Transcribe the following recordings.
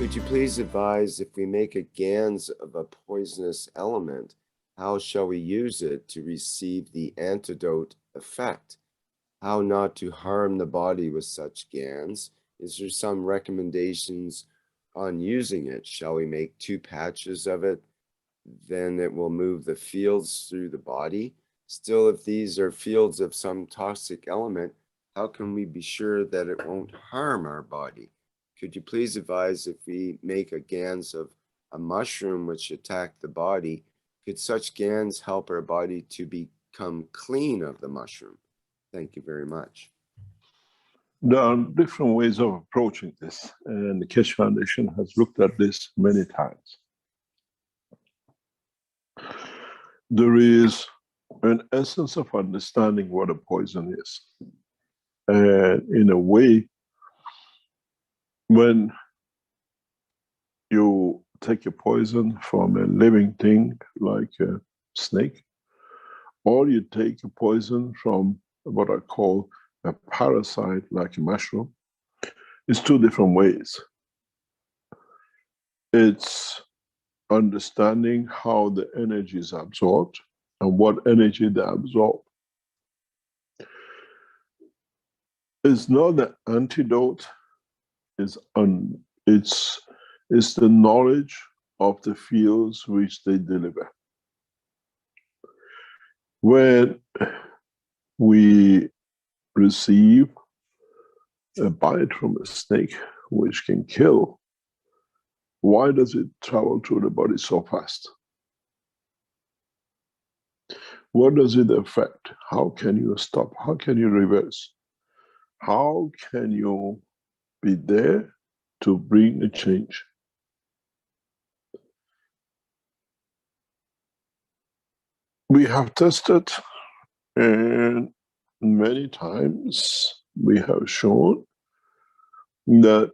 Could you please advise, if we make a GANS of a poisonous element, how shall we use it to receive the antidote effect? How not to harm the body with such GANS? Is there some recommendations on using it? Shall we make 2 patches of it? Then it will move the fields through the body. Still, if these are fields of some toxic element, how can we be sure that it won't harm our body? Could you please advise, if we make a GANS of a mushroom which attack the body, could such GANS help our body to become clean of the mushroom? Thank you very much. There are different ways of approaching this, and the Keshe Foundation has looked at this many times. There is an essence of understanding what a poison is. And in a way, when you take a poison from a living thing like a snake, or you take a poison from what I call a parasite like a mushroom, it's 2 different ways. It's understanding how the energy is absorbed and what energy they absorb. It's not the antidote, it's the knowledge of the fields which they deliver. When we receive a bite from a snake which can kill, why does it travel through the body so fast? What does it affect? How can you stop? How can you reverse? How can you be there to bring a change? We have tested, and many times we have shown that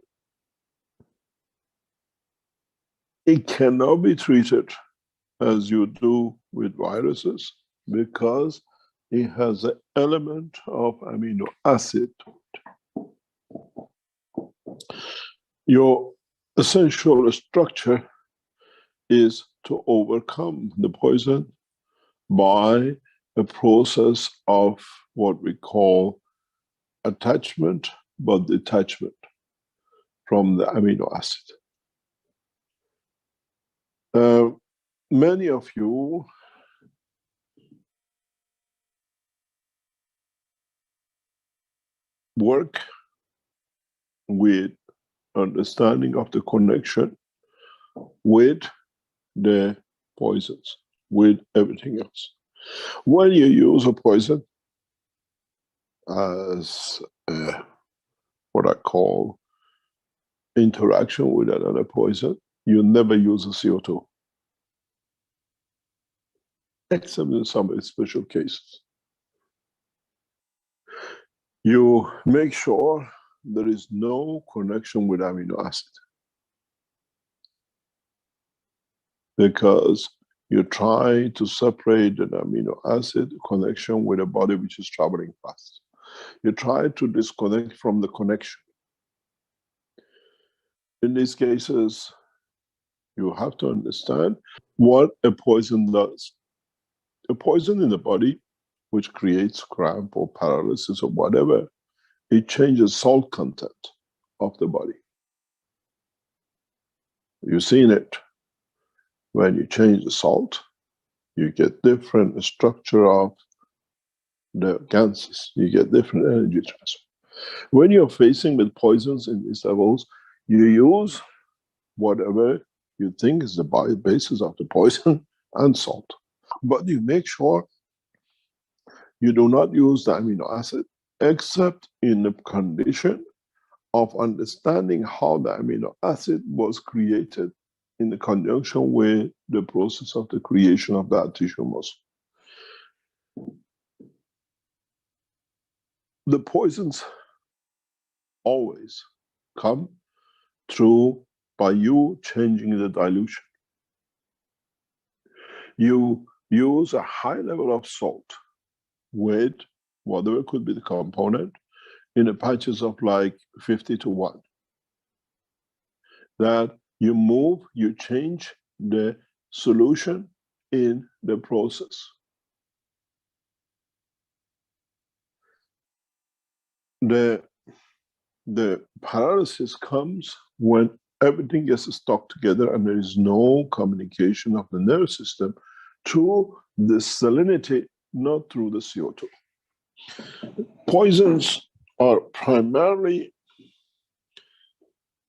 it cannot be treated as you do with viruses, because it has an element of amino acid. Your essential structure is to overcome the poison by a process of what we call attachment but detachment from the amino acid. Many of you work with understanding of the connection with the poisons, with everything else. When you use a poison as what I call interaction with another poison, you never use a CO2, except in some special cases. You make sure there is no connection with amino acid, because you try to separate an amino acid connection with a body which is traveling fast. You try to disconnect from the connection. In these cases, you have to understand what a poison does. A poison in the body, which creates cramp or paralysis or whatever, it changes salt content of the body. You've seen it. When you change the salt, you get different structure of the ganses. You get different energy transfer. When you're facing with poisons in these levels, you use whatever you think is the basis of the poison and salt. But you make sure you do not use the amino acid, except in the condition of understanding how the amino acid was created in the conjunction with the process of the creation of that tissue muscle. The poisons always come through by you changing the dilution. You use a high level of salt with whatever could be the component in the patches of like 50 to 1. that you change the solution in the process. The paralysis comes when everything gets stuck together and there is no communication of the nervous system through the salinity, not through the CO2. Poisons are primarily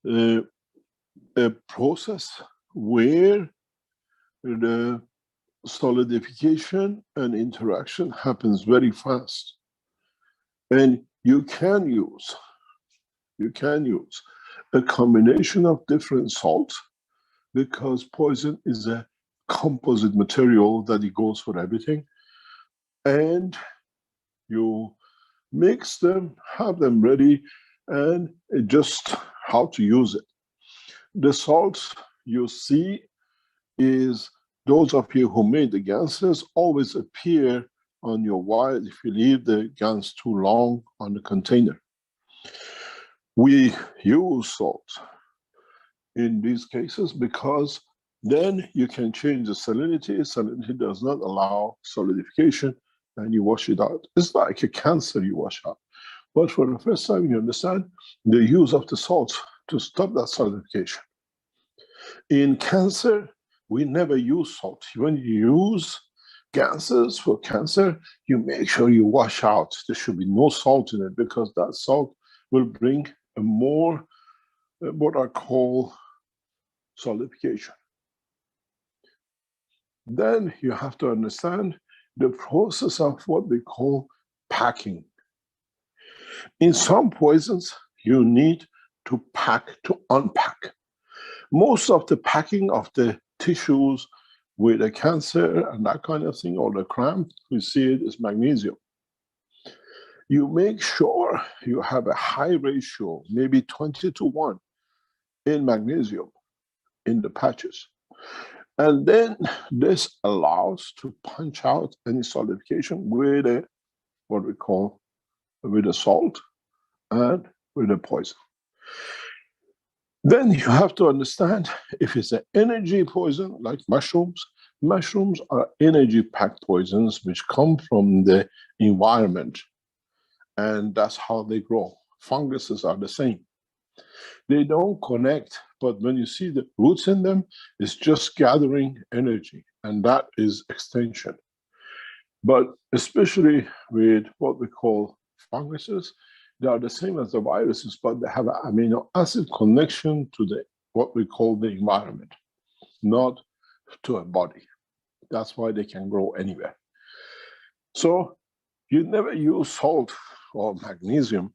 a process where the solidification and interaction happens very fast. And you can use a combination of different salts, because poison is a composite material that it goes for everything. And you mix them, have them ready, and just how to use it. The salts you see is, those of you who made the ganses always appear on your wire if you leave the gans too long on the container. We use salt in these cases because then you can change the salinity. Salinity does not allow solidification, and you wash it out. It's like a cancer you wash out. But for the first time, you understand the use of the salt to stop that solidification. In cancer, we never use salt. When you use gases for cancer, you make sure you wash out. There should be no salt in it, because that salt will bring a more, what I call, solidification. Then you have to understand the process of what we call packing. In some poisons, you need to pack to unpack. Most of the packing of the tissues with a cancer and that kind of thing, or the cramp, we see it is magnesium. You make sure you have a high ratio, maybe 20:1 in magnesium in the patches. And then this allows to punch out any solidification with a, what we call, with a salt and with a poison. Then you have to understand, if it's an energy poison like mushrooms, mushrooms are energy-packed poisons which come from the environment, and that's how they grow. Funguses are the same. They don't connect, but when you see the roots in them, it's just gathering energy, and that is extension. But especially with what we call funguses, they are the same as the viruses, but they have an amino acid connection to the, what we call, the environment, not to a body. That's why they can grow anywhere. So you never use salt or magnesium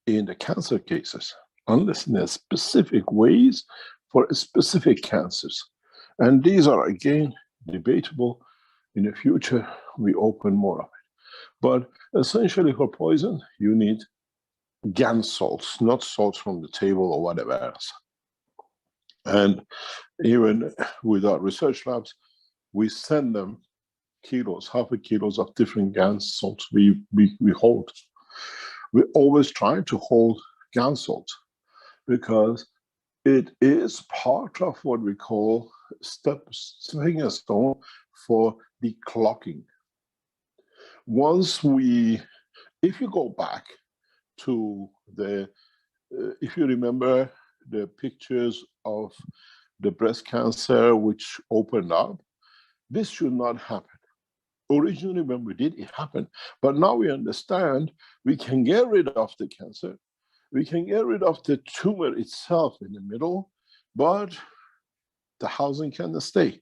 in the cancer cases, unless in a specific ways for specific cancers. And these are, again, debatable. In the future, we open more of it. But essentially for poison, you need GAN salts, not salts from the table or whatever else. And even with our research labs, we send them kilos, half a kilos of different GAN salts we hold. We always try to hold GAN salt because it is part of what we call stepping stone for declocking. Once we, if you go back to the, if you remember the pictures of the breast cancer which opened up, this should not happen. Originally when we did, it happened. But now we understand we can get rid of the cancer, we can get rid of the tumor itself in the middle, but the housing cannot stay.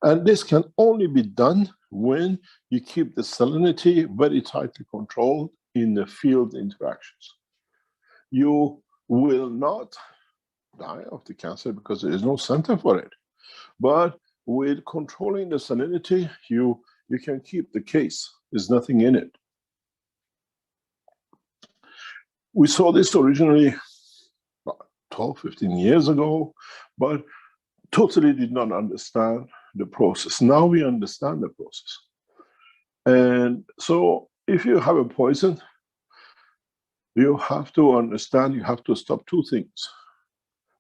And this can only be done when you keep the salinity very tightly controlled in the field interactions. You will not die of the cancer because there is no center for it. But with controlling the salinity, you can keep the case. There's nothing in it. We saw this originally 12, 15 years ago, but totally did not understand the process. Now we understand the process. And so if you have a poison, you have to understand, you have to stop two things.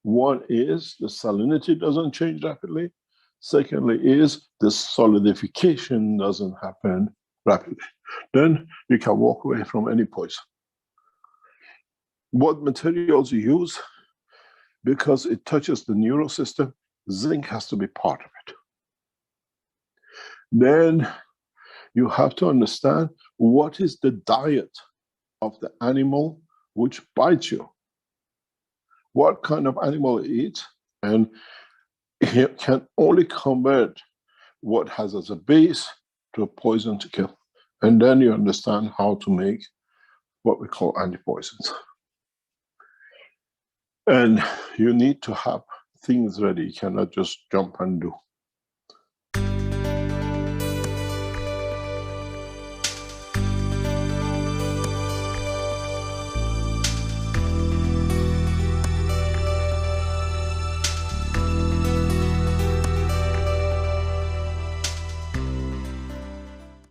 One is the salinity doesn't change rapidly. Secondly is the solidification doesn't happen rapidly. Then you can walk away from any poison. What materials you use, because it touches the neural system, zinc has to be part of it. Then you have to understand what is the diet of the animal which bites you. What kind of animal it eats, and it can only convert what has as a base to a poison to kill. And then you understand how to make what we call antipoisons. And you need to have things ready. You cannot just jump and do.